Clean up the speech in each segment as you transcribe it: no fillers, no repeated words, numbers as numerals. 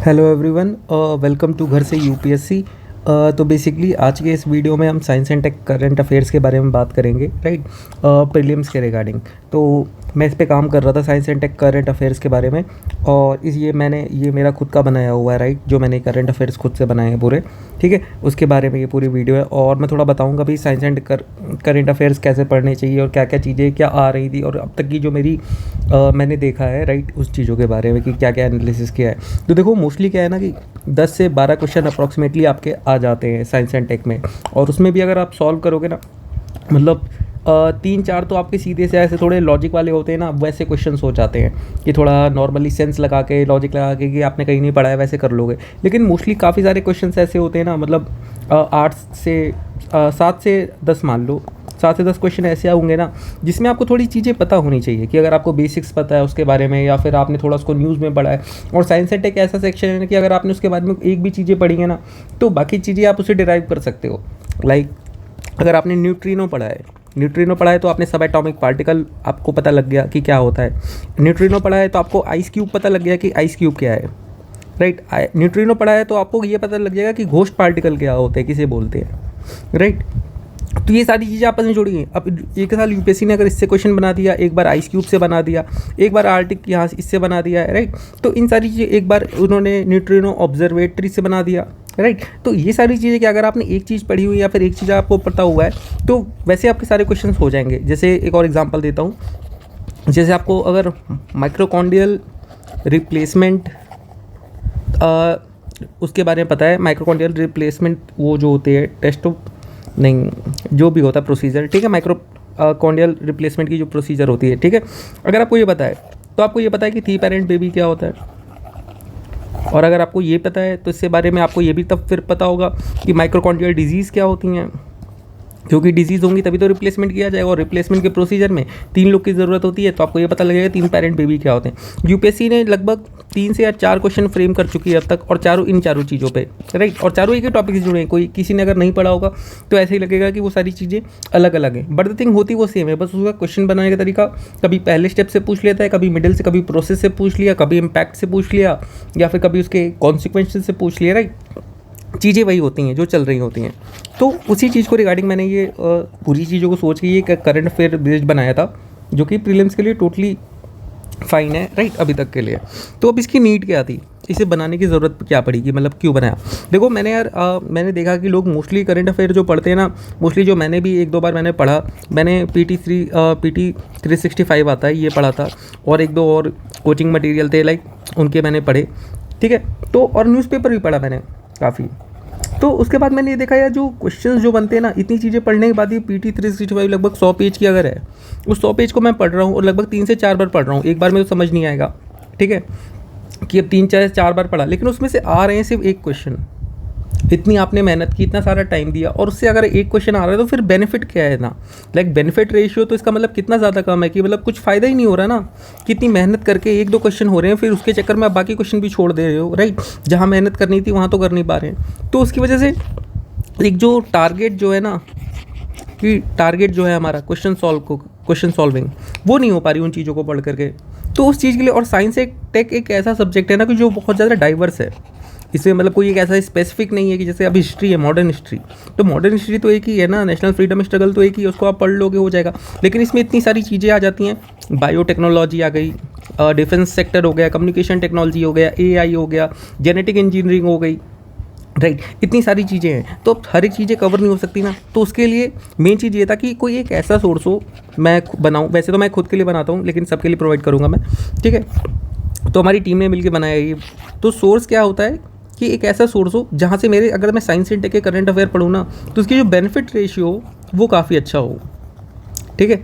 Hello everyone, welcome to घर से UPSC. तो बेसिकली आज के इस वीडियो में हम science and take current affairs के बारे में बात करेंगे, राइट। प्रीलिम्स के रिगार्डिंग तो मैं इस पे काम कर रहा था, science and take current affairs के बारे में। और ये मेरा खुद का बनाया हुआ है, राइट, जो मैंने करंट अफेयर्स खुद से बनाए हैं पूरे, ठीक है। उसके बारे में ये पूरी वीडियो है और मैं थोड़ा बताऊँगा भाई साइंस एंड करंट अफेयर्स कैसे पढ़ने चाहिए और क्या क्या चीज़ें क्या आ रही थी और अब तक की जो मेरी मैंने देखा है, राइट, उस चीज़ों के बारे में कि क्या क्या एनालिसिस किया है। तो देखो मोस्टली क्या है ना कि 10 से 12 क्वेश्चन अप्रॉक्सीमेटली आपके आ जाते हैं साइंस एंड टेक में। और उसमें भी अगर आप सॉल्व करोगे ना, मतलब 3-4 तो आपके सीधे से ऐसे थोड़े लॉजिक वाले होते हैं ना, वैसे क्वेश्चंस हो जाते हैं कि थोड़ा नॉर्मली सेंस लगा के लॉजिक लगा के कि आपने कहीं नहीं पढ़ा है वैसे कर लोगे। लेकिन मोस्टली काफ़ी सारे क्वेश्चंस ऐसे होते हैं ना, मतलब 7 से 10 मान लो, 7 से 10 क्वेश्चन ऐसे होंगे ना जिसमें आपको थोड़ी चीज़ें पता होनी चाहिए कि अगर आपको बेसिक्स पता है उसके बारे में या फिर आपने थोड़ा उसको न्यूज़ में पढ़ा है। और साइंस एंड टेक ऐसा सेक्शन है कि अगर आपने उसके बारे में एक भी चीज़ें पढ़ी है ना तो बाकी चीज़ें आप उसे डिराइव कर सकते हो। लाइक अगर आपने न्यूट्रिनो पढ़ा है तो आपने सब एटॉमिक पार्टिकल आपको पता लग गया कि क्या होता है। न्यूट्रिनो पढ़ा है तो आपको आइस क्यूब पता लग गया कि आइस क्यूब क्या है, राइट। न्यूट्रिनो पढ़ा है तो आपको ये पता लग जाएगा कि घोस्ट पार्टिकल क्या होते हैं, किसे बोलते हैं, राइट। तो ये सारी चीज़ें आपस में जुड़ी हैं। अब एक साल यूपीएससी ने अगर इससे क्वेश्चन बना दिया, एक बार आइस क्यूब से बना दिया, एक बार आर्टिक यहाँ इससे बना दिया है, राइट। तो इन सारी चीज़ें एक बार उन्होंने न्यूट्रिनो ऑब्जर्वेटरी से बना दिया, राइट। तो ये सारी चीज़ें कि अगर आपने एक चीज़ पढ़ी हुई या फिर एक चीज़ आपको पता हुआ है तो वैसे आपके सारे क्वेश्चन हो जाएंगे। जैसे एक और एग्जाम्पल देता हूँ, जैसे आपको अगर माइक्रोकॉन्ड्रियल रिप्लेसमेंट उसके बारे में पता है, माइक्रोकॉन्ड्रियल रिप्लेसमेंट वो जो होते हैं टेस्ट नहीं जो भी होता है प्रोसीजर, ठीक है, माइक्रोकॉन्ड्रियल रिप्लेसमेंट की जो प्रोसीजर होती है, ठीक है। अगर आपको ये पता है तो आपको ये पता है कि थ्री पेरेंट बेबी क्या होता है। और अगर आपको ये पता है तो इससे बारे में आपको ये भी तब फिर पता होगा कि माइक्रोकॉन्ड्रियल डिजीज़ क्या होती हैं, क्योंकि डिजीज़ होंगी तभी तो रिप्लेसमेंट किया जाएगा। और रिप्लेसमेंट के प्रोसीजर में 3 लोग की ज़रूरत होती है, तो आपको ये पता लगेगा 3 पेरेंट बेबी क्या होते हैं। यूपीएससी ने लगभग 3 से 4 क्वेश्चन फ्रेम कर चुकी है अब तक, और इन चारों चीज़ों पे, राइट। और चारों एक ही टॉपिक से जुड़े हैं। कोई किसी ने अगर नहीं पढ़ा होगा तो ऐसे ही लगेगा कि वो सारी चीज़ें अलग अलग हैं, बट द थिंग होती वो सेम है। बस उसका क्वेश्चन बनाने का तरीका कभी पहले स्टेप से पूछ लेता है, कभी मिडिल से, कभी प्रोसेस से पूछ लिया, कभी इम्पैक्ट से पूछ लिया, या फिर कभी उसके कॉन्सिक्वेंसेस से पूछ लिया, राइट। चीज़ें वही होती हैं जो चल रही होती हैं। तो उसी चीज़ को रिगार्डिंग मैंने ये पूरी चीज़ों को सोच के ये करंट अफेयर बेस्ड बनाया था, जो कि प्रीलिम्स के लिए टोटली फाइन है, राइट, अभी तक के लिए। तो अब इसकी नीड क्या थी, इसे बनाने की ज़रूरत क्या पड़ी, कि मतलब क्यों बनाया। देखो मैंने देखा कि लोग मोस्टली करंट अफेयर जो पढ़ते हैं ना, मोस्टली जो मैंने भी 1-2 बार मैंने पढ़ा, मैंने PT 365 आता है ये पढ़ा था, और 1-2 और कोचिंग मटेरियल थे लाइक उनके मैंने पढ़े, ठीक है। तो और न्यूज़पेपर भी पढ़ा मैंने काफ़ी। तो उसके बाद मैंने ये देखा यार, जो क्वेश्चंस जो बनते हैं ना, इतनी चीज़ें पढ़ने के बाद ये PT 365 लगभग 100 पेज की अगर है, उस 100 पेज को मैं पढ़ रहा हूँ और लगभग 3 से 4 बार पढ़ रहा हूँ। एक बार में तो समझ नहीं आएगा, ठीक है, कि अब 3-4 बार पढ़ा, लेकिन उसमें से आ रहे हैं सिर्फ एक क्वेश्चन। इतनी आपने मेहनत की, इतना सारा टाइम दिया, और उससे अगर एक क्वेश्चन आ रहा है तो फिर बेनिफिट क्या है ना। लाइक बेनिफिट रेशियो तो इसका मतलब कितना ज़्यादा कम है कि मतलब कुछ फ़ायदा ही नहीं हो रहा ना। कितनी मेहनत करके 1-2 क्वेश्चन हो रहे हैं, फिर उसके चक्कर में आप बाकी क्वेश्चन भी छोड़ दे रहे हो, राइट। जहाँ मेहनत करनी थी वहाँ तो कर नहीं पा रहे हैं। तो उसकी वजह से एक जो टारगेट जो है ना, कि टारगेट जो है हमारा क्वेश्चन सॉल्विंग, वो नहीं हो पा रही उन चीज़ों को पढ़ करके। तो उस चीज़ के लिए, और साइंस टेक एक ऐसा सब्जेक्ट है ना कि जो बहुत ज़्यादा डाइवर्स है। इसमें मतलब कोई एक ऐसा स्पेसिफिक नहीं है कि जैसे अभी हिस्ट्री है, मॉडर्न हिस्ट्री, तो मॉडर्न हिस्ट्री तो एक ही है ना, नेशनल फ्रीडम स्ट्रगल तो एक ही है, उसको आप पढ़ लोगे हो जाएगा। लेकिन इसमें इतनी सारी चीज़ें आ जाती हैं, बायोटेक्नोलॉजी आ गई, डिफेंस सेक्टर हो गया, कम्युनिकेशन टेक्नोलॉजी हो गया, AI हो गया, जेनेटिक इंजीनियरिंग हो गई, राइट। इतनी सारी चीज़ें हैं, तो हर एक चीज़ें कवर नहीं हो सकती ना। तो उसके लिए मेन चीज़ ये था कि कोई एक ऐसा सोर्स हो मैं बनाऊँ। वैसे तो मैं खुद के लिए बनाता हूँ, लेकिन सबके लिए प्रोवाइड करूँगा मैं, ठीक है। तो हमारी टीम ने मिलकर बनाया ये। तो सोर्स क्या होता है कि एक ऐसा सोर्स हो जहाँ से मेरे, अगर मैं साइंस एंड टेक के करंट अफेयर पढ़ूँ ना, तो उसकी जो बेनिफिट रेशियो हो वो काफ़ी अच्छा हो, ठीक है।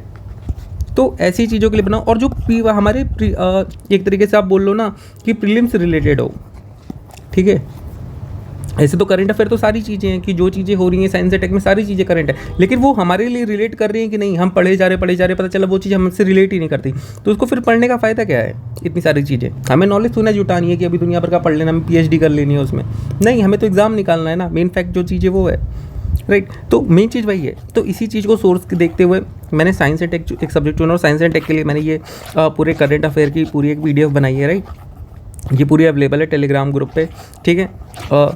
तो ऐसी चीज़ों के लिए बनाओ, और जो हमारे एक तरीके से आप बोल लो ना कि प्रीलिम्स से रिलेटेड हो, ठीक है। ऐसे तो करंट अफेयर तो सारी चीज़ें हैं कि जो चीज़ें हो रही हैं साइंस एंड टेक में, सारी चीज़ें करंट है, लेकिन वो हमारे लिए रिलेट कर रही हैं कि नहीं। हम पढ़े जा रहे, पता चला वो चीज़ हमसे रिलेट ही नहीं करती, तो उसको फिर पढ़ने का फ़ायदा क्या है। इतनी सारी चीज़ें हमें नॉलेज थोड़ा जुटानी है कि अभी दुनिया भर का पढ़ लेना, हमें PhD कर लेनी है उसमें, नहीं, हमें तो एग्ज़ाम निकालना है ना। मेन फैक्ट जो चीज़ है वो है, राइट। तो मेन चीज़ वही है। तो इसी चीज़ को सोर्स देखते हुए मैंने साइंस एंड टेक एक सब्जेक्ट चुना, और साइंस एंड टेक के लिए मैंने ये पूरे करंट अफेयर की पूरी एक PDF बनाई है, राइट। ये पूरी अवेलेबल है टेलीग्राम ग्रुप पे, ठीक है।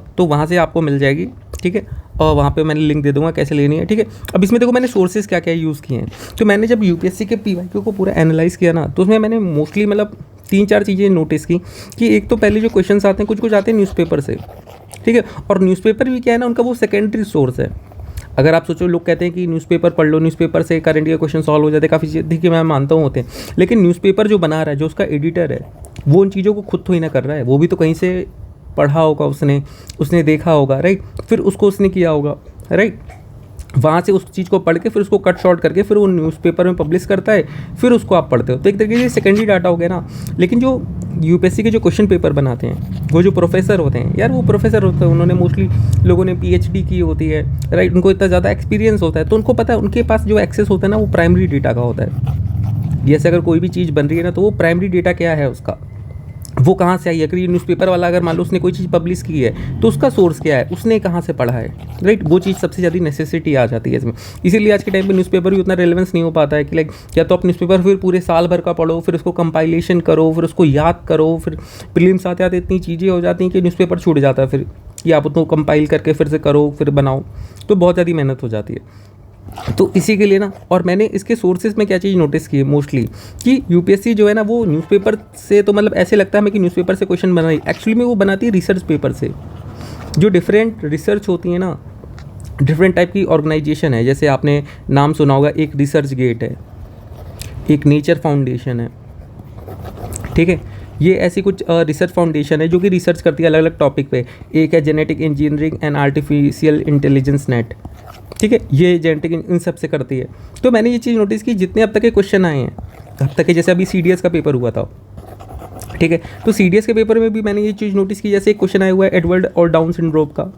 तो वहाँ से आपको मिल जाएगी, ठीक है। और वहाँ पे मैंने लिंक दे दूंगा कैसे लेनी है, ठीक है। अब इसमें देखो मैंने सोर्सेज क्या क्या यूज़ किए हैं। तो मैंने जब यूपीएससी के पीवाईक्यू को पूरा एनालाइज़ किया ना, तो उसमें मैंने मोस्टली मतलब 3-4 चीज़ें नोटिस की कि एक तो पहले जो क्वेश्चंस आते हैं कुछ आते हैं न्यूज़पेपर से, ठीक है। और न्यूज़पेपर भी क्या है ना, उनका वो सेकेंडरी सोर्स है। अगर आप सोचो, लोग कहते हैं कि न्यूज़पेपर पढ़ लो, न्यूज़पेपर से करंट के क्वेश्चन सॉल्व हो जाते हैं, काफ़ी चीज़ें, देखिए मैं मानता हूँ होते हैं, लेकिन न्यूज़पेपर जो बना रहा है, जो उसका एडिटर है, वो उन चीज़ों को खुद तो ही ना कर रहा है, वो भी तो कहीं से पढ़ा होगा उसने देखा होगा, राइट, फिर उसको उसने किया होगा, राइट। वहाँ से उस चीज़ को पढ़ के फिर उसको कट शॉर्ट करके फिर वो न्यूज़पेपर में पब्लिश करता है, फिर उसको आप पढ़ते हो। तो एक तरीके से सेकेंडरी डाटा हो गया ना। लेकिन जो यूपीएससी के जो क्वेश्चन पेपर बनाते हैं, वो जो प्रोफेसर होते हैं यार, वो प्रोफेसर होते हैं, उन्होंने मोस्टली लोगों ने पीएचडी की होती है, राइट, उनको इतना ज़्यादा एक्सपीरियंस होता है, तो उनको पता है, उनके पास जो एक्सेस होता है ना, वो प्राइमरी डेटा का होता है। जैसे अगर कोई भी चीज़ बन रही है ना, तो वो प्राइमरी डेटा क्या है उसका, वो कहाँ से आई है। अगर ये न्यूज़पेपर वाला अगर मान लो उसने कोई चीज़ पब्लिश की है, तो उसका सोर्स क्या है, उसने कहाँ से पढ़ा है, राइट, वो चीज़ सबसे ज़्यादा नेसेसिटी आ जाती है इसमें। इसीलिए आज के टाइम पे न्यूज़पेपर भी उतना रेलेवेंस नहीं हो पाता है कि लाइक या तो आप न्यूज़पेपर फिर पूरे साल भर का पढ़ो, फिर उसको कंपाइलेशन करो, फिर उसको याद करो, फिर प्रीलिम्स आते आते इतनी चीज़ें हो जाती हैं कि न्यूज़पेपर छूट जाता है, फिर कि आप उसको कंपाइल करके फिर से करो, फिर बनाओ, तो बहुत ज़्यादा मेहनत हो जाती है। तो इसी के लिए ना, और मैंने इसके सोर्सेज में क्या चीज़ नोटिस की है मोस्टली, कि यूपीएससी जो है ना, वो न्यूज़पेपर से तो मतलब ऐसे लगता है हमें कि न्यूज़पेपर से क्वेश्चन बना रही, एक्चुअली में वो बनाती है रिसर्च पेपर से। जो डिफरेंट रिसर्च होती है ना, डिफरेंट टाइप की ऑर्गेनाइजेशन है, जैसे आपने नाम सुना होगा, एक रिसर्च गेट है, एक नेचर फाउंडेशन है, ठीक है। ये ऐसी कुछ रिसर्च फाउंडेशन है जो कि रिसर्च करती है अलग अलग टॉपिक पे। एक है genetic engineering and artificial intelligence net, ठीक है, ये जेनेटिक इन सब से करती है। तो मैंने ये चीज़ नोटिस की, जितने अब तक के क्वेश्चन आए हैं अब तक के, जैसे अभी सीडीएस का पेपर हुआ था, ठीक है, तो सीडीएस के पेपर में भी मैंने ये चीज़ नोटिस की, जैसे एक क्वेश्चन आया हुआ है एडवर्ड और डाउन सिंड्रोम का,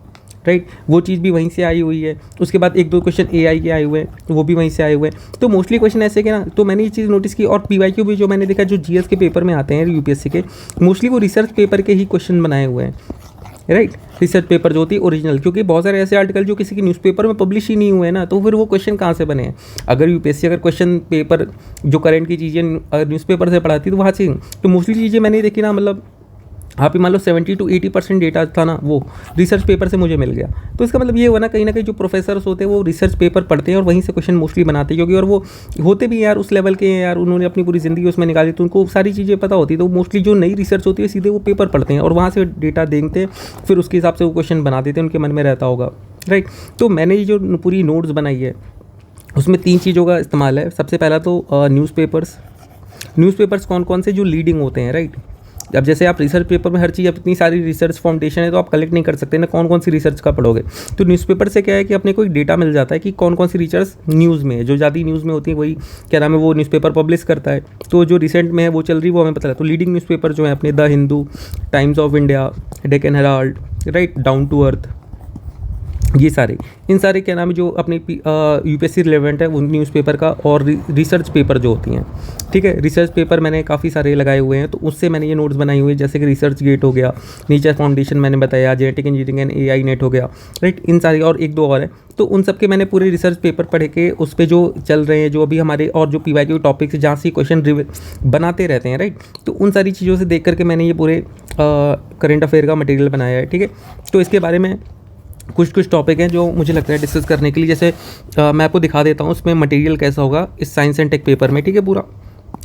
राइट, वो चीज़ भी वहीं से आई हुई है। उसके बाद 1-2 क्वेश्चन एआई के आए हुए हैं, वो भी वहीं से आए हुए हैं। तो मोस्टली क्वेश्चन ऐसे के ना, तो मैंने ये चीज़ नोटिस की। और पीवाईक्यू भी जो मैंने देखा, जो जीएस के पेपर में आते हैं यूपीएससी के, मोस्टली वो रिसर्च पेपर के ही क्वेश्चन बनाए हुए हैं, राइट, रिसर्च पेपर जो होती है ओरिजिनल, क्योंकि बहुत सारे ऐसे आर्टिकल जो किसी के न्यूज़पेपर में पब्लिश ही नहीं हुए हैं ना, तो फिर वो क्वेश्चन कहाँ से बने हैं। अगर यूपीएससी अगर क्वेश्चन पेपर जो करंट की चीज़ें न्यूज़पेपर से पढ़ाती, तो वहाँ से तो मोस्टली चीज़ें मैंने देखी ना, मतलब आप ही मान लो 70 to 80% डेटा था ना, वो रिसर्च पेपर से मुझे मिल गया। तो इसका मतलब ये हुआ ना कहीं जो प्रोफेसर्स होते हैं वो रिसर्च पेपर पढ़ते हैं और वहीं से क्वेश्चन मोस्टली बनाते हैं, क्योंकि और वो होते भी यार उस लेवल के हैं यार, उन्होंने अपनी पूरी ज़िंदगी उसमें निकाली, तो उनको सारी चीज़ें पता होती है। तो मोस्टली जो नई रिसर्च होती है सीधे वो पेपर पढ़ते हैं और वहाँ से डेटा देखते हैं, फिर उसके हिसाब से वो क्वेश्चन बना देते हैं, उनके मन में रहता होगा, राइट। तो मैंने ये जो पूरी नोट्स बनाई है उसमें 3 चीज़ों का इस्तेमाल है। सबसे पहला तो न्यूज़पेपर्स कौन कौन से जो लीडिंग होते हैं, राइट। अब जैसे आप रिसर्च पेपर में हर चीज़, अब इतनी सारी रिसर्च फाउंडेशन है तो आप कलेक्ट नहीं कर सकते ना, कौन कौन सी रिसर्च का पढ़ोगे। तो न्यूज़पेपर से क्या है कि अपने को एक डेटा मिल जाता है कि कौन कौन सी रिसर्च न्यूज़ में है, जो ज़्यादा न्यूज़ में होती है वही क्या नाम है वो न्यूज़पेपर पब्लिश करता है। तो जो रिसेंट में है वो चल रही है वो हमें पता है। तो लीडिंग न्यूज़पेपर जो है अपने the Hindu, Times of India, Deccan Herald, right, Down to Earth, ये सारे इन सारे क्या नाम है जो अपने यूपीएससी रिलेवेंट है वो न्यूज़पेपर का, और रिसर्च पेपर जो होती हैं, ठीक है। रिसर्च पेपर मैंने काफ़ी सारे लगाए हुए हैं, तो उससे मैंने ये नोट्स बनाई हुई है, जैसे कि रिसर्च गेट हो गया, नेचर फाउंडेशन मैंने बताया, genetic engineering and AI net हो गया, राइट, इन सारी और 1-2 और है। तो उन सब के मैंने पूरे रिसर्च पेपर पढ़े के उस पर जो चल रहे हैं, जो अभी हमारे और जो पीवाईक्यू टॉपिक्स जहाँ से क्वेश्चन बनाते रहते हैं, राइट, तो उन सारी चीज़ों से देख करके मैंने ये पूरे करंट अफेयर का मटेरियल बनाया है, ठीक है। तो इसके बारे में कुछ टॉपिक हैं जो मुझे लगता है डिस्कस करने के लिए, जैसे मैं आपको दिखा देता हूँ उसमें मटेरियल कैसा होगा इस साइंस एंड टेक पेपर में, ठीक है, पूरा।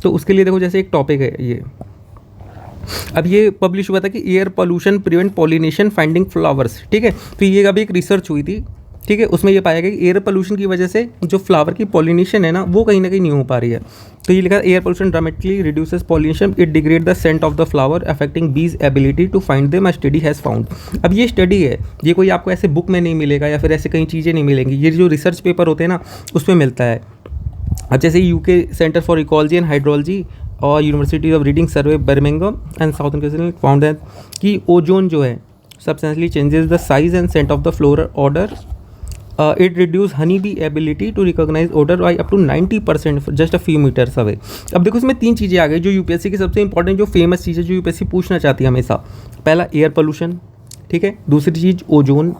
तो उसके लिए देखो, जैसे एक टॉपिक है ये, अब ये पब्लिश हुआ था कि air pollution prevent pollination finding flowers, ठीक है। तो ये अभी एक रिसर्च हुई थी, ठीक है, उसमें ये पाया गया कि एयर पोल्यूशन की वजह से जो फ्लावर की पॉलिनेशन है ना वो कहीं ना कहीं नहीं हो पा रही है। तो ये लिखा air pollution dramatically reduces pollination, it degrade the scent of the flower affecting bees ability to find them, a study has found. अब ये स्टडी है, ये कोई आपको ऐसे बुक में नहीं मिलेगा या फिर ऐसे कई चीज़ें नहीं मिलेंगी, ये जो रिसर्च पेपर होते हैं ना उसमें मिलता है। अब जैसे UK Centre for Ecology and Hydrology और University of Reading Surrey Birmingham and Southern California found that कि ओजोन जो है substantially changes the size and scent of the floral odour, it reduce honey bee ability to recognize odor by up to 90% just a few meters away। अब देखो इसमें 3 चीज़ें आ गई जो UPSC की सबसे इंपॉर्टेंट जो फेमस चीज़ है जो यूपीएससी पूछना चाहती है हमेशा। पहला एयर पोल्यूशन, ठीक है, दूसरी चीज़ ओजोन,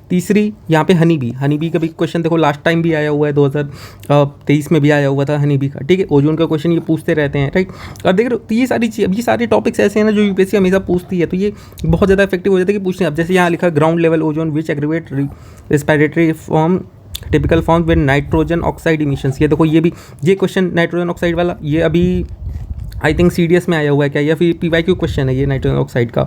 तीसरी यहाँ पे हनी बी का भी क्वेश्चन देखो लास्ट टाइम भी आया हुआ है, 2023 में भी आया हुआ था हनी बी का, ठीक है। ओजोन का क्वेश्चन ये पूछते रहते हैं, राइट। और देख रहे हो, तो ये सारी चीज़, अब ये सारे टॉपिक्स ऐसे हैं ना जो यूपीएससी हमेशा पूछती है, तो ये बहुत ज़्यादा इफेक्टिव हो जाता है कि पूछते हैं। अब जैसे यहाँ लिखा ground level ozone which aggravate respiratory form typical form with nitrogen oxide emissions. ये देखो ये क्वेश्चन नाइट्रोजन ऑक्साइड वाला, ये अभी आई थिंक CDS में आया हुआ है क्या, या फिर PYQ क्वेश्चन है ये नाइट्रोजन ऑक्साइड का।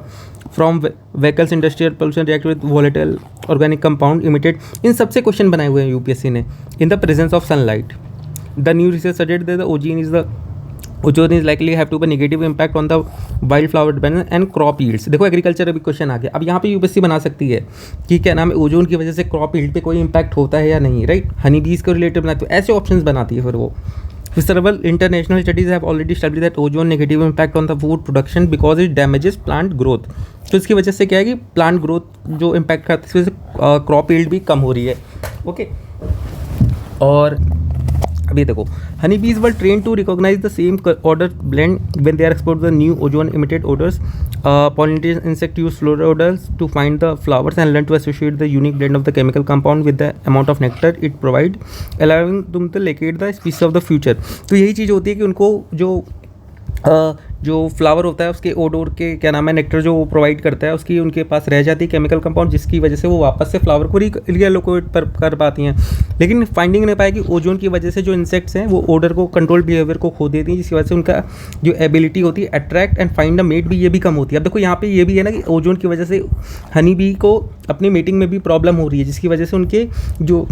From vehicles industrial pollution react with volatile organic compound emitted, इन सबसे क्वेश्चन बनाए हुए हैं यूपीएससी ने। In the presence of sunlight the new research suggest that the ozone is likely have to be negative impact on the wild flower dependence and crop yields. देखो agriculture अभी question आ गया, अब यहाँ पे यूपीएससी बना सकती है कि क्या नाम है, ओजोन की वजह से क्रॉप यील्ड पे कोई इंपैक्ट होता है या नहीं, राइट। हनी बीज को रिलेटेड बनाती है, ऐसे ऑप्शंस बनाती है फिर वो। Several international studies have already established that ozone negative impact on the food production because it damages plant growth। तो इसकी वजह से क्या है कि प्लांट ग्रोथ जो इम्पैक्ट करता है, इसकी वजह से क्रॉप यील्ड भी कम हो रही है, ओके। और अभी देखो, honey bees were train to recognise the same odour blend when they are export the new ozone emitted odours. Pollinators insect use floral odors to find the flowers and learn to associate the unique blend of the chemical compound with the amount of nectar it provide, allowing them to locate the species of the future। तो यही चीज़ होती है कि उनको जो flower होता है उसके ओडोर के क्या नाम है, नेक्टर जो वो प्रोवाइड करता है, उसकी उनके पास रह जाती है केमिकल कंपाउंड, जिसकी वजह से वो वापस से फ्लावर को रिलोकेट कर पाती हैं। लेकिन फाइंडिंग ने पाया कि ओजोन की वजह से जो इंसेक्ट्स हैं वो ओडर को कंट्रोल बिहेवियर को खो देती हैं, जिसकी वजह से उनका जो एबिलिटी होती है attract and find a mate भी ये भी कम होती है। अब देखो यहाँ पे ये भी है ना कि ओजोन की वजह से हनी बी को अपनी मीटिंग में भी प्रॉब्लम हो रही है, जिसकी वजह से उनके जो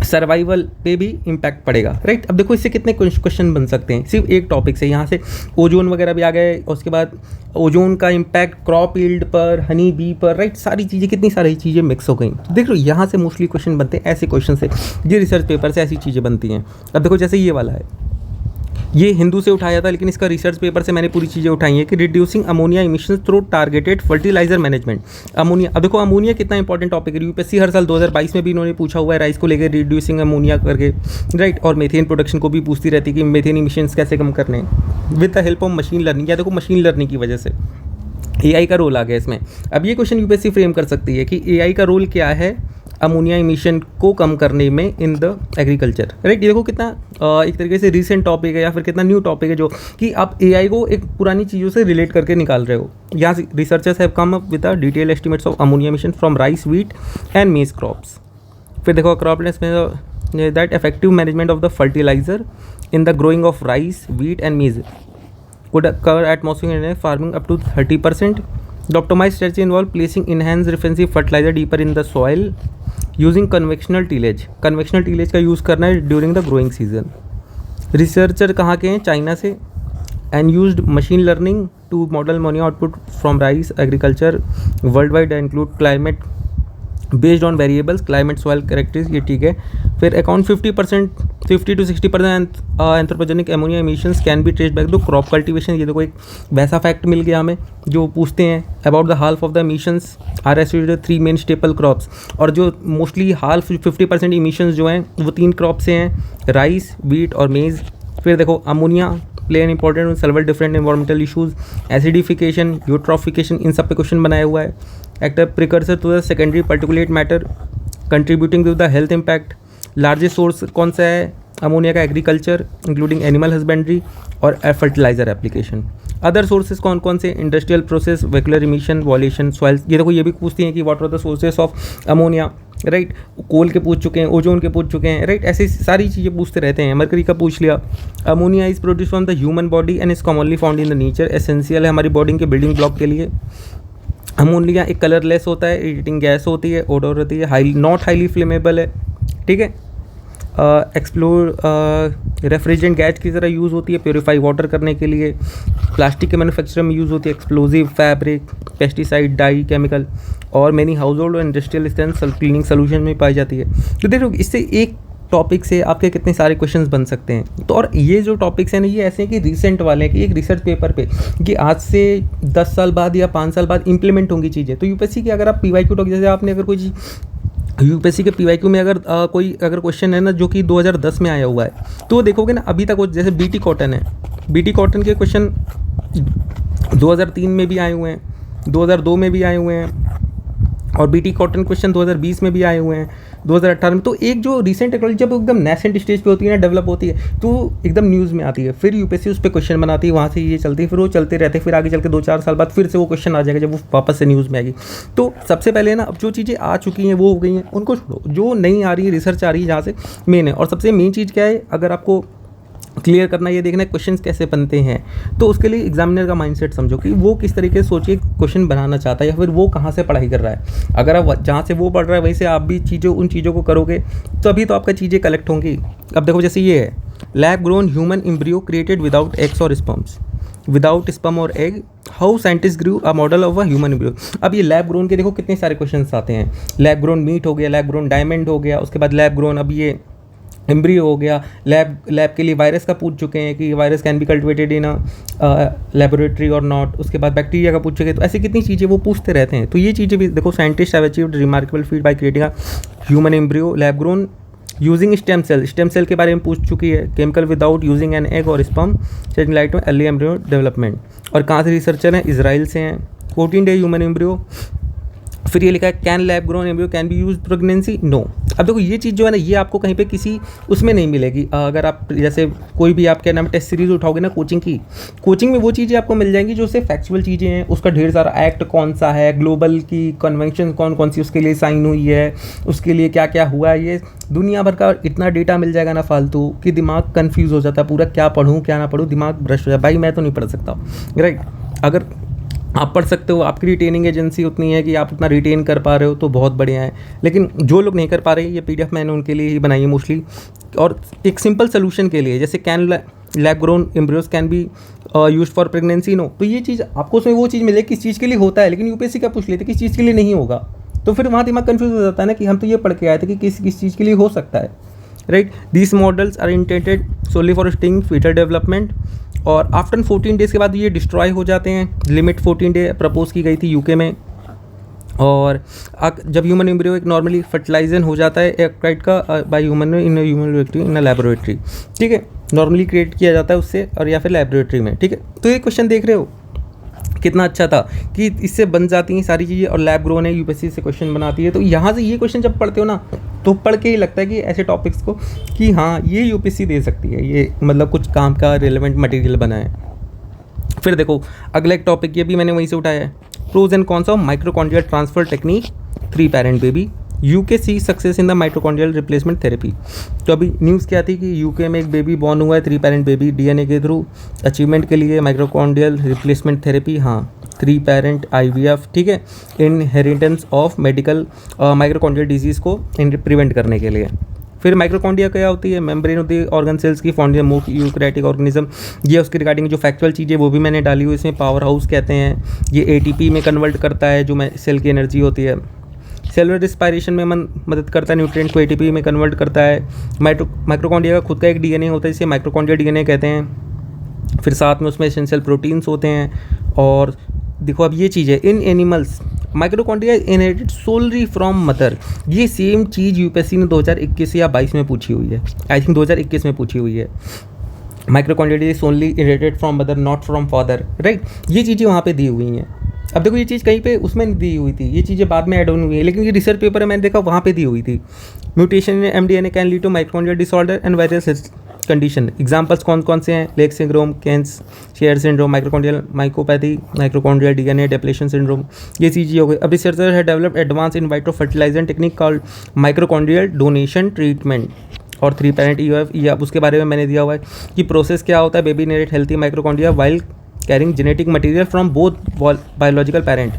सर्वाइवल पे भी इम्पैक्ट पड़ेगा, राइट। अब देखो इससे कितने क्वेश्चन बन सकते हैं सिर्फ एक टॉपिक से, यहाँ से ओजोन वगैरह भी आ गए, और उसके बाद ओजोन का इम्पैक्ट क्रॉप यील्ड पर, हनी बी पर, राइट। सारी चीज़ें, कितनी सारी चीज़ें मिक्स हो गई। तो देख लो यहाँ से मोस्टली क्वेश्चन बनते हैं, ऐसे क्वेश्चन से, ये रिसर्च पेपर से ऐसी चीज़ें बनती हैं। अब देखो जैसे ये वाला है, ये हिंदू से उठाया था, लेकिन इसका रिसर्च पेपर से मैंने पूरी चीज़ें उठाई हैं कि reducing ammonia emissions through targeted fertiliser management. Ammonia, अब देखो अमोनिया कितना इंपॉर्टेंट टॉपिक है, यूपीएससी हर साल 2022 में भी इन्होंने पूछा हुआ है राइस को लेकर रिड्यूसिंग अमोनिया करके, राइट। और मेथेन प्रोडक्शन को भी पूछती रहती है कि मेथेन इमिशंस कैसे कम करने with the help of machine learning. या देखो मशीन लर्निंग की वजह से AI का रोल आ गया इसमें। अब ये क्वेश्चन यूपीएससी फ्रेम कर सकती है कि AI का रोल क्या है अमोनिया इमिशन को कम करने में इन द एग्रीकल्चर, राइट। ये देखो कितना एक तरीके से रीसेंट टॉपिक है, या फिर कितना न्यू टॉपिक है जो कि आप AI को एक पुरानी चीज़ों से रिलेट करके निकाल रहे हो। यहाँ से researchers have come up with the detail estimates of ammonia emission from rice, wheat and maize crops. फिर देखो क्रॉपलेस में that effective management of the fertiliser in the growing of rice, wheat and maize could cover atmospheric farming up to 30%. The optimized strategy involve placing enhanced defensive fertilizer deeper in the soil using conventional tillage। conventional tillage का use करना है during the growing season. Researcher कहाँ के हैं, China से। And used machine learning to model ammonia output from rice agriculture world wide include climate based on variables, climate soil characteristics, ये ठीक है। फिर account 50 to 60% anthropogenic ammonia emissions can be traced back to crop cultivation. ये देखो एक वैसा fact मिल गया हमें जो पूछते हैं about the half of the emissions are associated 3 main staple crops. और जो मोस्टली हाल्फ 50% इमिशंस जो हैं वो 3 क्रॉप से हैं, राइस, व्हीट और मेज। फिर देखो ammonia play an important in several different environmental issues, acidification, eutrophication, इन सब पे क्वेश्चन बनाया हुआ है। Act precursor to the secondary particulate matter contributing to the health impact. Largest source कौन सा है अमोनिया का, एग्रीकल्चर इंक्लूडिंग एनिमल हस्बेंड्री और फर्टिलाइजर एप्लीकेशन। अदर सोर्सेज कौन कौन से, industrial process, vehicular emission, pollution, soil. ये देखो ये भी पूछती हैं कि what are the sources of ammonia, right. Coal के पूछ चुके हैं, ओजोन के पूछ चुके हैं, राइट। ऐसी सारी चीज़ें पूछते रहते हैं। मरकरी का पूछ लिया। Ammonia is produce from the human body and is commonly found in the nature. Essential है हमारी बॉडी के बिल्डिंग ब्लॉक के लिए। अमोनिया एक कलरलेस होता है, इरिटेटिंग गैस होती है, ओडोर होती है, नॉट हाईली फ्लेमेबल है, ठीक है। एक्सप्लोर रेफ्रिजरेंट गैस की तरह यूज़ होती है प्योरीफाई वाटर करने के लिए। प्लास्टिक के मैन्युफैक्चर में यूज़ होती है, explosive, fabric, pesticide, dye, chemical और मैनी हाउस होल्ड और इंडस्ट्रियल क्लीनिंग सोल्यूशन में पाई जाती है। तो देखो इससे एक टॉपिक से आपके कितने सारे क्वेश्चंस बन सकते हैं। तो और ये जो टॉपिक्स हैं ना ये ऐसे हैं कि रिसेंट वाले हैं कि एक रिसर्च पेपर पे कि आज से 10 साल बाद या 5 साल बाद इंप्लीमेंट होंगी चीज़ें। तो यूपीएससी की अगर आप PYQ टॉपिक, जैसे आपने अगर कोई चीज़ यूपीएससी के PYQ में अगर कोई अगर क्वेश्चन है ना जो कि 2010 में आया हुआ है, तो देखोगे ना अभी तक वो, जैसे BT कॉटन है, BT कॉटन के क्वेश्चन 2003 में भी आए हुए हैं, 2002 में भी आए हुए हैं, और बीटी कॉटन क्वेश्चन 2020 में भी आए हुए हैं, 2018 में। तो एक जो रिसेंट टेक्नोलॉजी जब एकदम नेसेंट स्टेज पे होती है ना, डेवलप होती है, तो एकदम न्यूज़ में आती है, फिर यूपीएससी उस पर क्वेश्चन बनाती है, वहाँ से ये चलती है, फिर वो चलते रहते हैं, फिर आगे चल के 2-4 साल बाद फिर से वो क्वेश्चन आ जाएगा जब वो वापस से न्यूज़ में आएगी। तो सबसे पहले ना, अब जो चीज़ें आ चुकी हैं वो हो गई हैं, उनको छोड़ो, जो नहीं आ रही है, रिसर्च आ रही है जहाँ से मेन है। और सबसे मेन चीज़ क्या है, अगर आपको क्लियर करना, ये देखना है क्वेश्चंस कैसे बनते हैं, तो उसके लिए एग्जामिनर का माइंडसेट समझो कि वो किस तरीके से सोचिए क्वेश्चन बनाना चाहता है, या फिर वो कहाँ से पढ़ाई कर रहा है। अगर आप जहाँ से वो पढ़ रहा है वहीं से आप भी उन चीज़ों को करोगे, तो अभी तो आपका चीज़ें कलेक्ट होंगी। अब देखो जैसे ये है, lab grown human embryo created without eggs और स्पर्म्स, विदाउट स्पर्म और egg, how scientist grew a model of a human embryo. अब ये लैब ग्रोन के देखो कितने सारे क्वेश्चन आते हैं। लैब ग्रोन मीट हो गया, लैब ग्रोन डायमंड हो गया, उसके बाद लैब ग्रोन अब ये एम्ब्रियो हो गया। लैब के लिए वायरस का पूछ चुके हैं कि virus can be cultivated in a laboratory और नॉट। उसके बाद बैक्टीरिया का पूछ चुके हैं। तो ऐसी कितनी चीज़ें वो पूछते रहते हैं। तो ये चीज़ें भी देखो, scientist have achieved remarkable feat by creating a human embryo lab grown using stem cell के बारे में पूछ चुकी है। Chemical without using an egg और स्पर्म, शेडिंग लाइट में अर्ली एम्ब्रियो डेवलपमेंट। और कहाँ से रिसर्चर हैं, इजराइल से हैं। 14 डे ह्यूमन एम्ब्रियो। फिर ये लिखा है can lab grown embryo can be use pregnancy, no. अब देखो ये चीज़ जो है ना, ये आपको कहीं पे किसी उसमें नहीं मिलेगी। अगर आप जैसे कोई भी आप क्या नाम टेस्ट सीरीज उठाओगे ना कोचिंग में वो चीज़ें आपको मिल जाएंगी जो सिर्फ फैक्चुअल चीज़ें हैं। उसका ढेर सारा एक्ट कौन सा है, ग्लोबल की कन्वेंशन कौन सी उसके लिए साइन हुई है, उसके लिए क्या क्या हुआ है, ये दुनिया भर का इतना डेटा मिल जाएगा ना फालतू कि दिमाग कन्फ्यूज़ हो जाता है पूरा, क्या पढ़ूँ क्या ना पढ़ूँ, दिमाग भ्रष्ट हो जाए। भाई मैं तो नहीं पढ़ सकता, राइट। अगर आप पढ़ सकते हो, आपकी रिटेनिंग एजेंसी उतनी है कि आप उतना रिटेन कर पा रहे हो तो बहुत बढ़िया है। लेकिन जो लोग नहीं कर पा रहे, ये पीडीएफ मैंने उनके लिए ही बनाई है मोस्टली। और एक सिंपल सोल्यूशन के लिए, जैसे can lab grown embryos can be used for pregnancy, no. तो ये चीज़ आपको उसमें वो चीज़ मिले किस चीज़ के लिए होता है, लेकिन यूपीएससी का पूछ लेते किस चीज़ के लिए नहीं होगा। तो फिर वहाँ दिमाग कन्फ्यूज हो जाता है ना कि हम तो ये पढ़ के आए थे कि किस चीज़ के लिए हो सकता है, right. These models are intended solely for studying foetal development. और आफ्टर 14 डेज़ के बाद ये डिस्ट्रॉय हो जाते हैं। लिमिट 14 डे प्रपोज की गई थी यूके में। और जब ह्यूमन एम्ब्रियो एक नॉर्मली फर्टिलाइजन हो जाता है एक्राइट का by human in human laboratory, ठीक है, नॉर्मली क्रिएट किया जाता है उससे, और या फिर लेबोरेटरी में, ठीक है। तो ये क्वेश्चन देख रहे हो कितना अच्छा था कि इससे बन जाती हैं सारी चीज़ें। और लैब ग्रोन है, यूपीएससी से क्वेश्चन बनाती है। तो यहाँ से ये क्वेश्चन जब पढ़ते हो ना, तो पढ़ के ही लगता है कि ऐसे टॉपिक्स को कि हाँ ये यूपीएससी दे सकती है, ये मतलब कुछ काम का रिलेवेंट मटेरियल बना है। फिर देखो अगला एक टॉपिक, ये भी मैंने वहीं से उठाया है, pros and cons of mitochondrial transfer technique 3 parent baby, UK see success in the mitochondrial replacement therapy. तो अभी न्यूज़ क्या थी कि यूके में एक बेबी बॉर्न हुआ है, 3 पैरेंट बेबी, डीएनए के थ्रू अचीवमेंट के लिए माइक्रोकॉन्ड्रियल रिप्लेसमेंट थेरेपी, हाँ 3 पैरेंट आईवीएफ, ठीक है, inheritance of medical mitochondrial disease को प्रिवेंट करने के लिए। फिर माइक्रोकॉन्ड्रिया क्या होती है, membrane of the organ cells की फाउंडेशन मोस्ट यूकैरियोटिक ऑर्गेनिज्म। ये उसके रिगार्डिंग जो फैक्चुअल चीज़ें वो भी मैंने डाली हुई, इसमें पावर हाउस कहते हैं। ये एटीपी में कन्वर्ट करता है, जो सेल की एनर्जी होती है। सेलुलर रिस्पायरेशन में मदद करता है, न्यूट्रिएंट को एटीपी में कन्वर्ट करता है। माइक्रोकॉन्ड्रिया का खुद का एक डीएनए होता है, जिसे माइक्रोकॉन्ड्रिया डीएनए कहते हैं। फिर साथ में उसमें एसेंशियल प्रोटीन्स होते हैं। और देखो अब ये चीज़ है, in animals mitochondria inherited solely from mother. ये सेम चीज़ यूपीएससी ने 2021 या 22 में पूछी हुई है, आई थिंक 2021 में पूछी हुई है। माइक्रोकॉन्ड्रिया is only inherited from mother not from father, right. ये चीज़ें वहाँ पे दी हुई हैं। अब देखो ये चीज़ कहीं पे उसमें दी हुई थी, ये चीज़ें बाद में ऐड ऑन हुई है, लेकिन ये रिसर्च पेपर है मैंने देखा वहाँ पे दी हुई थी। Mutation in MDNA can lead to mitochondrial disorder and various condition. Examples कौन कौन से हैं, Leigh syndrome, Kearns Sayre syndrome, mitochondrial myopathy, mitochondrial DNA depletion syndrome, ये चीज़ें हो गई। अब रिसर्चर है developed advance in vitro fertiliser technique called mitochondrial donation treatment. और 3 पैरेंट ईओएफ, ये अब उसके बारे में मैंने दिया हुआ है कि प्रोसेस क्या होता है, baby inherit healthy माइक्रोकॉन्ड्रिया while carrying genetic material from both biological parent.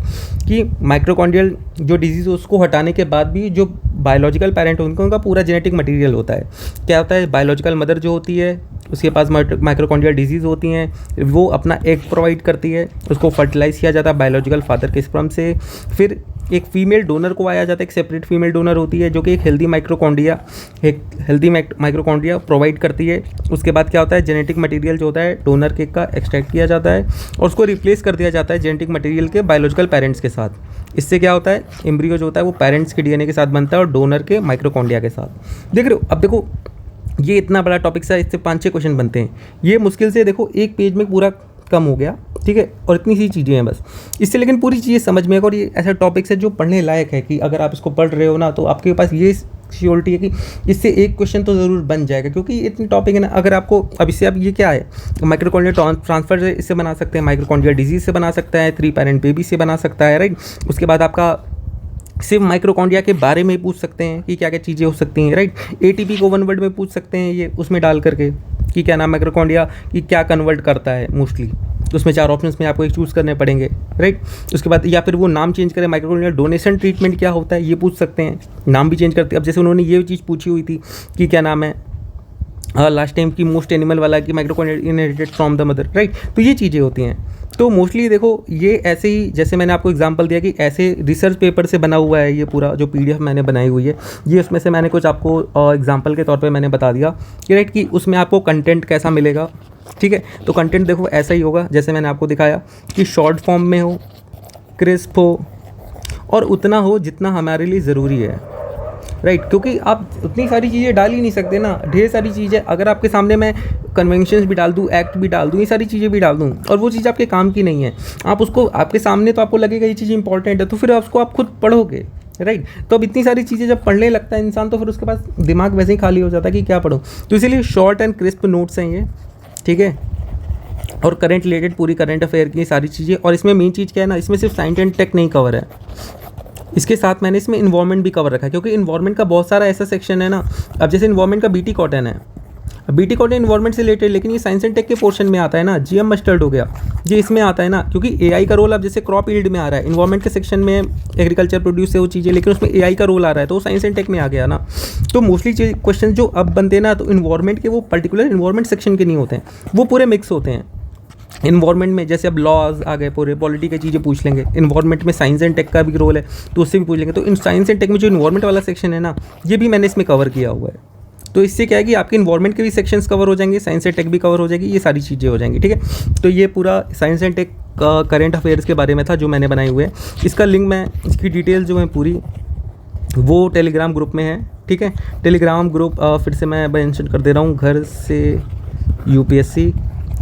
कि माइक्रोकॉन्ड्रियल जो डिजीज़ उसको हटाने के बाद भी जो बायोलॉजिकल पेरेंट होंगे उनका पूरा जेनेटिक मटेरियल होता है। क्या होता है, बायोलॉजिकल मदर जो होती है उसके पास माइक्रोकॉन्ड्रियल डिजीज़ होती हैं, वो अपना एग प्रोवाइड करती है, उसको फर्टिलाइज़ किया जाता है बायोलॉजिकल फादर के स्पर्म से। फिर एक फीमेल डोनर को आया जाता है, एक सेपरेट फीमेल डोनर होती है जो कि एक हेल्दी माइक्रोकॉन्ड्रिया प्रोवाइड करती है। उसके बाद क्या होता है, जेनेटिक मटेरियल जो होता है डोनर केक का एक्सट्रैक्ट किया जाता है और उसको रिप्लेस कर दिया जाता है जेनेटिक मटेरियल के बायोलॉजिकल पेरेंट्स के साथ। इससे क्या होता है, एम्ब्रियो जो होता है वो पेरेंट्स के डीएनए के साथ बनता है और डोनर के माइक्रोकॉन्ड्रिया के साथ। देख रहे हो, अब देखो ये इतना बड़ा टॉपिक सा, इससे 5-6 क्वेश्चन बनते हैं। ये मुश्किल से देखो एक पेज में पूरा कम हो गया, ठीक है। और इतनी सी चीज़ें हैं बस इससे, लेकिन पूरी चीज़ें समझ में और ये ऐसा टॉपिक्स है जो पढ़ने लायक है कि अगर आप इसको पढ़ रहे हो ना तो आपके पास ये श्योरिटी है कि इससे एक क्वेश्चन तो ज़रूर बन जाएगा, क्योंकि इतनी टॉपिक है ना। अगर आपको अब इससे, अब ये क्या है, माइक्रोकॉन्ड्रियल ट्रांसफर इससे बना सकते हैं, माइक्रोकॉन्ड्रियल डिजीज से बना सकता है, 3 पैरेंट बेबी से बना सकता है, राइट। उसके बाद आपका सिर्फ माइक्रोकॉन्ड्रिया के बारे में पूछ सकते हैं कि क्या क्या चीज़ें हो सकती हैं, राइट। एटीपी को 1 वर्ड में पूछ सकते हैं, ये उसमें डाल करके कि क्या नाम माइक्रोकॉन्ड्रिया कि क्या कन्वर्ट करता है मोस्टली, तो उसमें 4 ऑप्शंस में आपको एक चूज़ करने पड़ेंगे, राइट। उसके बाद या फिर वो नाम चेंज करें, माइक्रोकॉन्ड्रियल डोनेशन ट्रीटमेंट क्या होता है ये पूछ सकते हैं, नाम भी चेंज करते हैं। अब जैसे उन्होंने ये चीज़ पूछी हुई थी कि क्या नाम है लास्ट टाइम की मोस्ट एनिमल वाला कि mitochondrial inherited from the mother, right. तो ये चीज़ें होती हैं। तो मोस्टली देखो ये ऐसे ही, जैसे मैंने आपको एग्जांपल दिया कि ऐसे रिसर्च पेपर से बना हुआ है ये पूरा जो पीडीएफ मैंने बनाई हुई है, ये उसमें से मैंने कुछ आपको एग्जांपल के तौर पे मैंने बता दिया कि राइट कि उसमें आपको कंटेंट कैसा मिलेगा, ठीक है। तो कंटेंट देखो ऐसा ही होगा जैसे मैंने आपको दिखाया कि शॉर्ट फॉर्म में हो, क्रिस्प हो और उतना हो जितना हमारे लिए ज़रूरी है, राइट। क्योंकि आप उतनी सारी चीज़ें डाल ही नहीं सकते ना, ढेर सारी चीज़ें। अगर आपके सामने मैं कन्वेंशंस भी डाल दूँ, एक्ट भी डाल दूँ, ये सारी चीज़ें भी डाल दूँ और वो चीज़ आपके काम की नहीं है, आप उसको आपके सामने तो आपको लगेगा ये चीज़ इंपॉर्टेंट है, तो फिर उसको आप खुद पढ़ोगे, राइट। तो अब इतनी सारी चीज़ें जब पढ़ने लगता है इंसान तो फिर उसके पास दिमाग वैसे ही खाली हो जाता है कि क्या पढ़ो। तो इसीलिए शॉर्ट एंड क्रिस्प नोट्स हैं ये, ठीक है। और करंट रिलेटेड पूरी करंट अफेयर की सारी चीज़ें। और इसमें मेन चीज़ क्या है ना, इसमें सिर्फ साइंस एंड टेक नहीं कवर है, इसके साथ मैंने इसमें इन्वायरमेंट भी कवर रखा है, क्योंकि इन्वायरमेंट का बहुत सारा ऐसा सेक्शन है ना। अब जैसे इन्वायरमेंट का बीटी कॉटन है, बीटी कॉटन इन्वायरमेंट से रिलेटेड, लेकिन ये साइंस एंड टेक के पोर्शन में आता है ना। जीएम मस्टर्ड हो गया, ये इसमें आता है ना, क्योंकि एआई का रोल अब जैसे क्रॉप यील्ड में आ रहा है, इन्वायरमेंट के सेक्शन में एग्रीकल्चर प्रोड्यूस से वो चीज़ें, लेकिन उसमें एआई का रोल आ रहा है, तो वो साइंस एंड टेक में आ गया ना। तो मोस्टली क्वेश्चन जो अब बनते हैं ना, तो इन्वायरमेंट के वो पर्टिकुलर इन्वायरमेंट सेक्शन के नहीं होते हैं, वो पूरे मिक्स होते हैं। इन्वायरमेंट में जैसे अब लॉज आ गए, पूरे पॉलिटी की चीज़ें पूछ लेंगे। इन्वायरमेंट में साइंस एंड टेक का भी रोल है तो उससे भी पूछ लेंगे। तो इन साइंस एंड टेक में जो इन्वायरमेंट वाला सेक्शन है ना, ये भी मैंने इसमें कवर किया हुआ है। तो इससे क्या है कि आपके इन्वायरमेंट के भी सेक्शंस कवर हो जाएंगे, साइंस एंड टेक भी कवर हो जाएगी, ये सारी चीज़ें हो जाएंगी, ठीक है। तो ये पूरा science and tech current affairs के बारे में था जो मैंने बनाए हुए हैं। इसका लिंक मैं, इसकी डिटेल जो है पूरी वो टेलीग्राम ग्रुप में है, ठीक है। टेलीग्राम ग्रुप फिर से मैं मेंशन कर दे रहा हूँ, घर से यूपीएससी,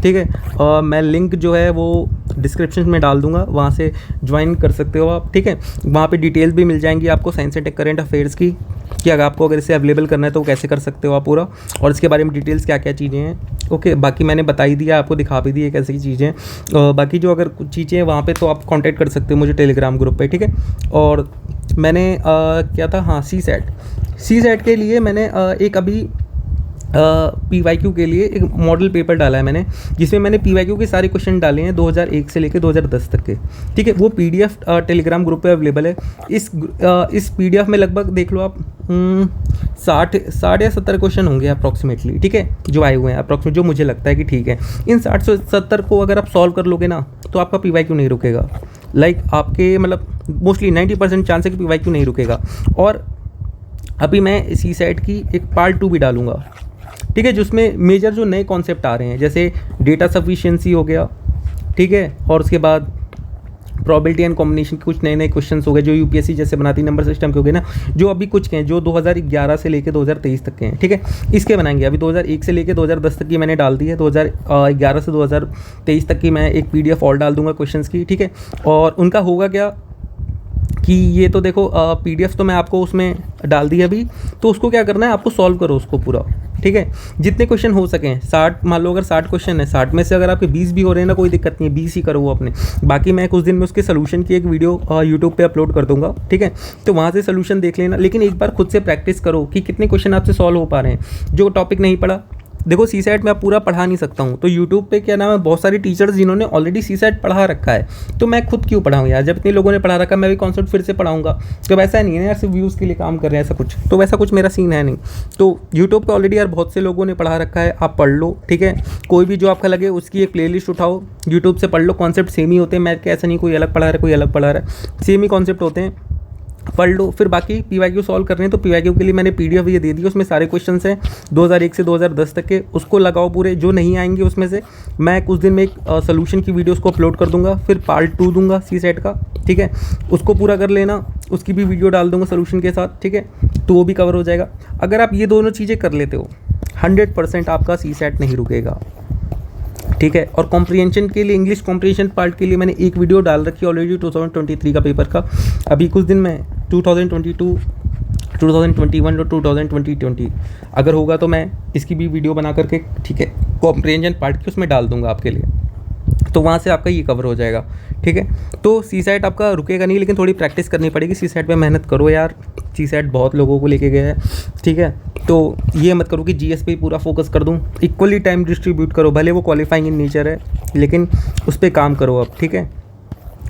ठीक है। मैं लिंक जो है वो डिस्क्रिप्शन में डाल दूंगा, वहाँ से ज्वाइन कर सकते हो आप, ठीक है। वहाँ पे डिटेल्स भी मिल जाएंगी आपको science and tech current affairs की, कि अगर आपको अगर इसे अवेलेबल करना है तो कैसे कर सकते हो आप पूरा, और इसके बारे में डिटेल्स क्या क्या चीज़ें हैं, ओके। बाकी मैंने बता ही दिया, आपको दिखा भी दिए कैसी चीज़ें हैं। बाकी जो अगर कुछ चीज़ें हैं वहाँ पे तो आप कांटेक्ट कर सकते हो मुझे टेलीग्राम ग्रुप पे, ठीक है। और मैंने क्या था, हाँ, सी सेट के लिए मैंने एक अभी PYQ के लिए एक मॉडल पेपर डाला है मैंने, जिसमें मैंने PYQ के सारे क्वेश्चन डाले हैं 2001 से लेकर 2010 तक के, ठीक है। वो PDF टेलीग्राम ग्रुप पे अवेलेबल है। इस PDF में लगभग देख लो आप 60 या 70 क्वेश्चन होंगे अप्रॉक्सीमेटली, ठीक है, जो आए हुए हैं अप्रॉक्सीमेट, जो मुझे लगता है कि ठीक है। इन 60 से 70 को अगर आप सॉल्व कर लोगे ना तो आपका PYQ नहीं रुकेगा, लाइक आपके मतलब मोस्टली 90% चांस है कि PYQ नहीं रुकेगा। और अभी मैं सी सेट की एक पार्ट 2 भी डालूंगा, ठीक है, जिसमें मेजर जो नए कॉन्सेप्ट आ रहे हैं, जैसे डेटा सफिशिएंसी हो गया, ठीक है। और उसके बाद प्रोबेबिलिटी एंड कॉम्बिनेशन के कुछ नए नए क्वेश्चंस हो गए जो यूपीएससी जैसे बनाती नंबर सिस्टम के हो गए ना, जो अभी कुछ के हैं जो 2011 से लेकर 2023 तक के हैं, ठीक है। इसके बनाएंगे, अभी 2001 से लेकर 2010 तक की मैंने डाल दी है, 2011 से 2023 तक की मैं एक PDF और डाल दूंगा क्वेश्चंस की, ठीक है। और उनका होगा क्या कि ये तो देखो PDF तो मैं आपको उसमें डाल दी अभी, तो उसको क्या करना है, आपको सॉल्व करो उसको पूरा, ठीक है। जितने क्वेश्चन हो सकें, 60 मान लो अगर 60 क्वेश्चन है, 60 में से अगर आपके 20 भी हो रहे हैं ना, कोई दिक्कत नहीं है, 20 ही करो वो अपने। बाकी मैं कुछ दिन में उसके सोल्यूशन की एक वीडियो यूट्यूब पे अपलोड कर दूंगा, ठीक है। तो वहाँ से सोल्यूशन देख लेना, लेकिन एक बार खुद से प्रैक्टिस करो कि कितने क्वेश्चन आपसे सॉल्व हो पा रहे हैं। जो टॉपिक नहीं पढ़ा, देखो सी सेट में आप पूरा पढ़ा नहीं सकता हूँ, तो यूट्यूब पे क्या नाम है, बहुत सारी टीचर्स जिन्होंने ऑलरेडी सी सेट पढ़ा रखा है, तो मैं खुद क्यों पढ़ाऊँ यार, जब इतने लोगों ने पढ़ा रखा है मैं भी कॉन्सेप्ट फिर से पढ़ाऊँगा। तो वैसा नहीं है यार, सिर्फ व्यूज़ के लिए काम कर रहे हैं ऐसा कुछ, तो वैसा कुछ मेरा सीन है नहीं। तो यूट्यूब पे ऑलरेडी यार बहुत से लोगों ने पढ़ा रखा है, आप पढ़ लो, ठीक है। कोई भी जो आपका लगे उसकी एक प्लेलिस्ट उठाओ, यूट्यूब से पढ़ लो, कॉन्सेप्ट सेम ही होते हैं, मैथ के ऐसा नहीं कोई अलग पढ़ा रहा है कोई अलग पढ़ा रहा है, सेम ही कॉन्सेप्ट होते हैं, पढ़ लो। फिर बाकी PYQ सॉल्व कर रहे हैं तो PYQ के लिए मैंने PDF ये दे दी, उसमें सारे क्वेश्चंस हैं 2001 से 2010 तक के, उसको लगाओ पूरे। जो नहीं आएंगे उसमें से मैं कुछ दिन में एक सोल्यूशन की वीडियोस को अपलोड कर दूंगा, फिर पार्ट 2 दूंगा सी सेट का, ठीक है। उसको पूरा कर लेना, उसकी भी वीडियो डाल दूंगा सोल्यूशन के साथ, ठीक है, तो वो भी कवर हो जाएगा। अगर आप ये दोनों चीज़ें कर लेते हो 100% आपका सी सेट नहीं रुकेगा, ठीक है। और कॉम्प्रिहेंशन के लिए, इंग्लिश कॉम्प्रिहेंशन पार्ट के लिए मैंने एक वीडियो डाल रखी है ऑलरेडी 2023 का पेपर का। अभी कुछ दिन में 2022, 2021 और 2020 अगर होगा तो मैं इसकी भी वीडियो बना करके, ठीक है, कॉम्प्रिहेंशन पार्ट की उसमें डाल दूंगा आपके लिए, तो वहाँ से आपका ये कवर हो जाएगा, ठीक है। तो सी सेट आपका रुकेगा नहीं, लेकिन थोड़ी प्रैक्टिस करनी पड़ेगी। सी सेट पे मेहनत करो यार, सी सेट बहुत लोगों को लेके गया है, ठीक है। तो ये मत करो कि जीएस पे ही पूरा फोकस कर दूँ, इक्वली टाइम डिस्ट्रीब्यूट करो, भले वो क्वालिफाइंग इन नेचर है लेकिन उस पर काम करो अब, ठीक है।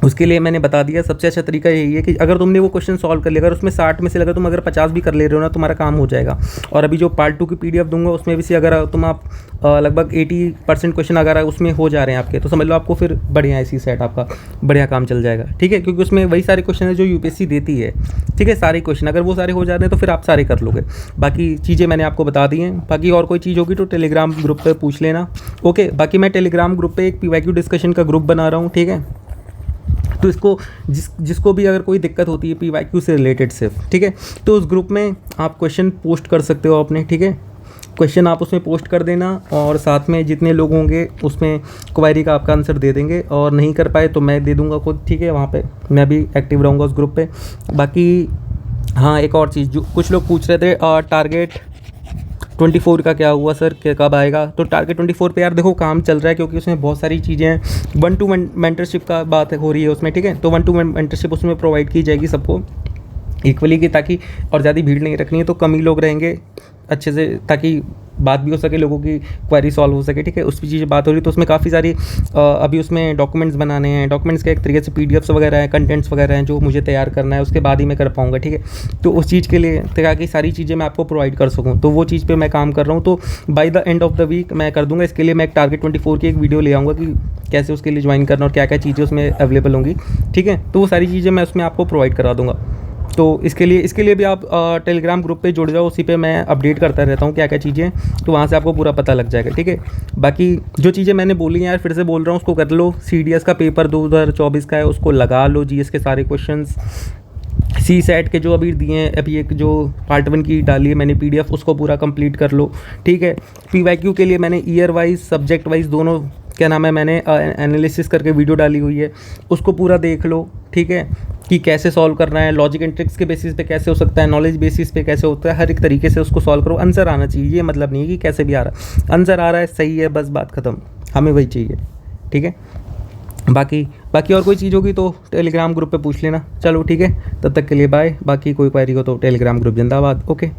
उसके लिए मैंने बता दिया, सबसे अच्छा तरीका यही है कि अगर तुमने वो क्वेश्चन सॉल्व कर लिया, अगर उसमें 60 में से लगा तुम अगर 50 भी कर ले रहे हो ना, तुम्हारा काम हो जाएगा। और अभी जो पार्ट 2 की पीडीएफ दूंगा उसमें भी से अगर तुम आप लगभग 80% क्वेश्चन अगर उसमें हो जा रहे हैं आपके, तो समझ लो आपको फिर बढ़िया ऐसी सेट आपका बढ़िया काम चल जाएगा, ठीक है। क्योंकि उसमें वही सारे क्वेश्चन है जो यूपीएससी देती है, ठीक है। सारे क्वेश्चन अगर वो सारे हो जा रहे हैं तो फिर आप सारे कर लोगे। बाकी चीज़ें मैंने आपको बता दी हैं। बाकी और कोई चीज़ होगी तो टेलीग्राम ग्रुप पर पूछ लेना, ओके। बाकी मैं टेलीग्राम ग्रुप पर एक पीवाईक्यू डिस्कशन का ग्रुप बना रहा हूँ, ठीक है। तो इसको जिसको भी अगर कोई दिक्कत होती है पीवाईक्यू से रिलेटेड सिर्फ, ठीक है, तो उस ग्रुप में आप क्वेश्चन पोस्ट कर सकते हो अपने, ठीक है। क्वेश्चन आप उसमें पोस्ट कर देना और साथ में जितने लोग होंगे उसमें क्वेरी का आपका आंसर दे देंगे, और नहीं कर पाए तो मैं दे दूंगा खुद, ठीक है। वहाँ पे मैं भी एक्टिव रहूँगा उस ग्रुप पे। बाकी हाँ, एक और चीज़, जो कुछ लोग पूछ रहे थे टारगेट 24 का क्या हुआ सर, कब आएगा। तो टारगेट 24 पे यार देखो काम चल रहा है, क्योंकि उसमें बहुत सारी चीज़ें हैं। 1-to मेंटरशिप का बात हो रही है उसमें, ठीक है। तो 1-to मेंटरशिप उसमें प्रोवाइड की जाएगी सबको इक्वली की, ताकि और ज़्यादा भीड़ नहीं रखनी है, तो कम ही लोग रहेंगे अच्छे से, ताकि बात भी हो सके, लोगों की क्वेरी सॉल्व हो सके, ठीक है। उस चीज़ बात हो रही, तो उसमें काफ़ी सारी अभी उसमें डॉक्यूमेंट्स बनाने हैं। डॉक्यूमेंट्स के एक तरीके से पीडीएफ्स वगैरह हैं, कंटेंट्स वगैरह हैं जो मुझे तैयार करना है, उसके बाद ही मैं कर पाऊँगा, ठीक है। तो उस चीज़ के लिए ताकि सारी चीज़ें मैं आपको प्रोवाइड कर सकूँ, तो वो चीज़ पे मैं काम कर रहा हूँ। तो by the end of the week मैं कर दूँगा। इसके लिए मैं एक टारगेट 24 की एक वीडियो ले आऊँगा कि कैसे उसके लिए ज्वाइन करना और क्या क्या चीज़ें उसमें अवेलेबल होंगी, ठीक है। तो वो सारी चीज़ें मैं उसमें आपको प्रोवाइड करा दूँगा। तो इसके लिए भी आप टेलीग्राम ग्रुप पे जुड़ जाओ, उसी पे मैं अपडेट करता रहता हूँ क्या क्या चीज़ें, तो वहाँ से आपको पूरा पता लग जाएगा, ठीक है। बाकी जो चीज़ें मैंने बोली हैं यार, फिर से बोल रहा हूँ, उसको कर लो। सीडीएस का पेपर 2024 का है, उसको लगा लो, जीएस के सारे क्वेश्चंस। सी सेट के जो अभी दिए हैं, अभी एक जो पार्ट 1 की डाली है मैंने पीडीएफ, उसको पूरा कंप्लीट कर लो, ठीक है। पीवाईक्यू के लिए मैंने ईयर वाइज सब्जेक्ट वाइज दोनों क्या नाम है मैंने एनालिसिस करके वीडियो डाली हुई है, उसको पूरा देख लो, ठीक है, कि कैसे सॉल्व करना है, लॉजिक एंड ट्रिक्स के बेसिस पे कैसे हो सकता है, नॉलेज बेसिस पे कैसे होता है, हर एक तरीके से उसको सॉल्व करो। आंसर आना चाहिए, ये मतलब नहीं है कि कैसे भी आ रहा है, आंसर आ रहा है सही है, बस बात ख़त्म, हमें वही चाहिए, ठीक है। बाकी और कोई चीज़ होगी तो टेलीग्राम ग्रुप पे पूछ लेना। चलो ठीक है, तब तक के लिए बाय। बाकी कोई क्वेरी हो तो टेलीग्राम ग्रुप जिंदाबाद, ओके।